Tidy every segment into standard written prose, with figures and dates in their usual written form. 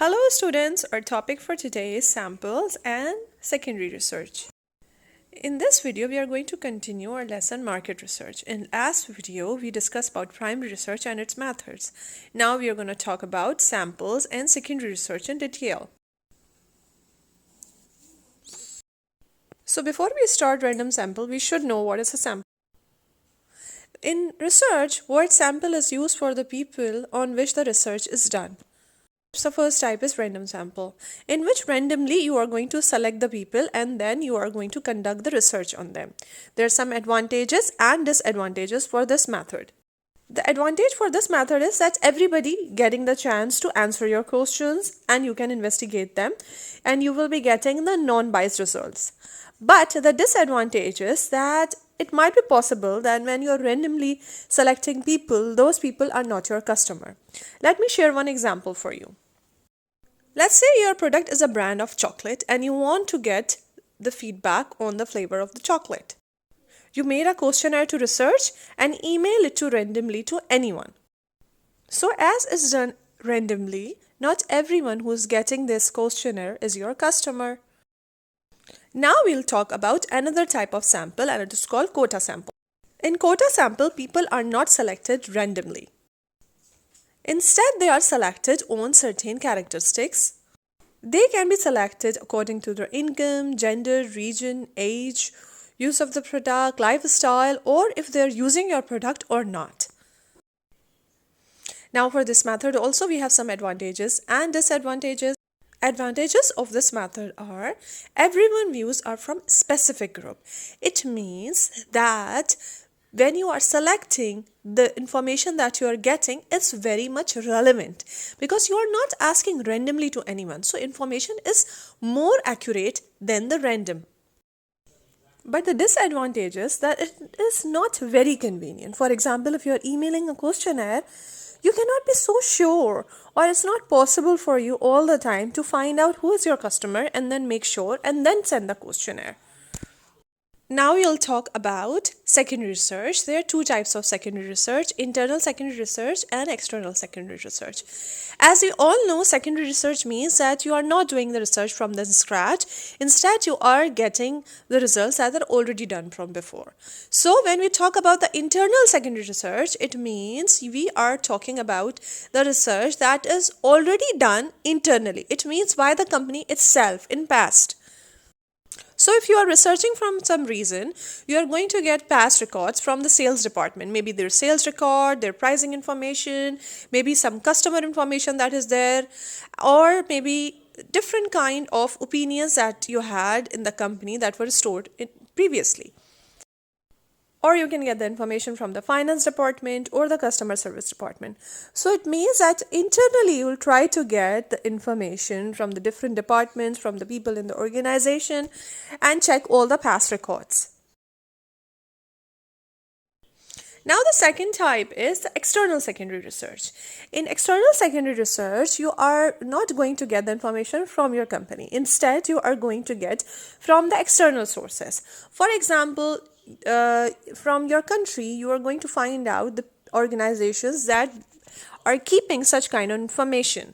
Hello students, our topic for today is samples and secondary research. In this video, we are going to continue our lesson market research. In last video, we discussed about primary research and its methods. Now we are going to talk about samples and secondary research in detail. So before we start random sample, we should know what is a sample. In research, word sample is used for the people on which the research is done. So first type is random sample, in which randomly you are going to select the people and then you are going to conduct the research on them. There are some advantages and disadvantages for this method. The advantage for this method is that everybody getting the chance to answer your questions and you can investigate them and you will be getting the non-biased results. But the disadvantage is that it might be possible that when you're randomly selecting people, those people are not your customer. Let me share one example for you. Let's say your product is a brand of chocolate and you want to get the feedback on the flavor of the chocolate. You made a questionnaire to research and email it to randomly to anyone. So as is done randomly, not everyone who's getting this questionnaire is your customer. Now we'll talk about another type of sample and it is called quota sample. In quota sample, people are not selected randomly. Instead, they are selected on certain characteristics. They can be selected according to their income, gender, region, age, use of the product, lifestyle, or if they are using your product or not. Now for this method also we have some advantages and disadvantages. Advantages of this method are everyone views are from specific group. It means that when you are selecting, the information that you are getting is very much relevant because you are not asking randomly to anyone. So information is more accurate than the random. But the disadvantage is that it is not very convenient. For example, if you are emailing a questionnaire, you cannot be so sure or it's not possible for you all the time to find out who is your customer and then make sure and then send the questionnaire. Now we'll talk about secondary research. There are two types of secondary research, internal secondary research and external secondary research. As you all know, secondary research means that you are not doing the research from the scratch. Instead, you are getting the results that are already done from before. So when we talk about the internal secondary research, it means we are talking about the research that is already done internally. It means by the company itself in past. So if you are researching from some reason, you are going to get past records from the sales department. Maybe their sales record, their pricing information, maybe some customer information that is there, or maybe different kind of opinions that you had in the company that were stored previously. Or you can get the information from the finance department or the customer service department. So it means that internally you will try to get the information from the different departments, from the people in the organization, and check all the past records. Now the second type is the external secondary research. In external secondary research, you are not going to get the information from your company. Instead, you are going to get from the external sources. For example, from your country, you are going to find out the organizations that are keeping such kind of information.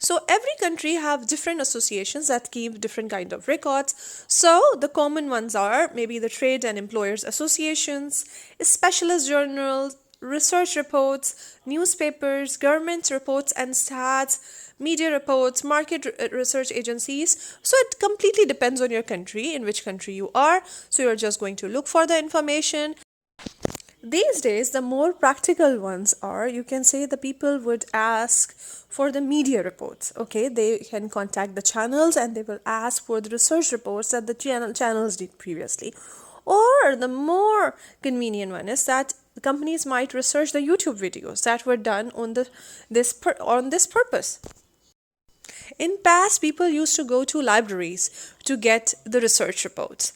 So every country have different associations that keep different kind of records. So the common ones are maybe the trade and employers associations, specialist journals, research reports, newspapers, government reports and stats, media reports, market research agencies. So it completely depends on your country, in which country you are. So you're just going to look for the information. These days, the more practical ones are, you can say the people would ask for the media reports. Okay, they can contact the channels and they will ask for the research reports that the channels did previously. Or the more convenient one is that the companies might research the YouTube videos that were done on this purpose. In past, people used to go to libraries to get the research reports.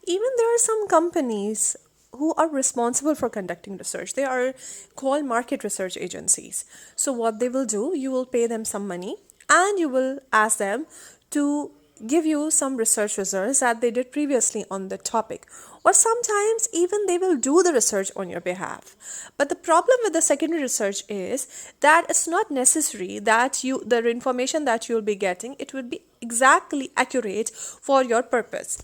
Even there are some companies who are responsible for conducting research. They are called market research agencies. So what they will do, you will pay them some money and you will ask them to give you some research results that they did previously on the topic, or sometimes even they will do the research on your behalf. But the problem with the secondary research is that it's not necessary that the information that you'll be getting, it will be exactly accurate for your purpose.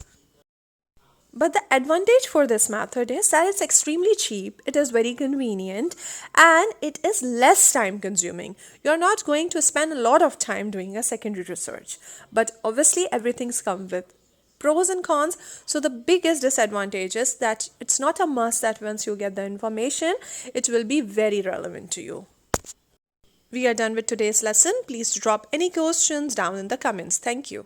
But the advantage for this method is that it's extremely cheap, it is very convenient, and it is less time consuming. You're not going to spend a lot of time doing a secondary research. But obviously, everything's come with pros and cons. So the biggest disadvantage is that it's not a must that once you get the information, it will be very relevant to you. We are done with today's lesson. Please drop any questions down in the comments. Thank you.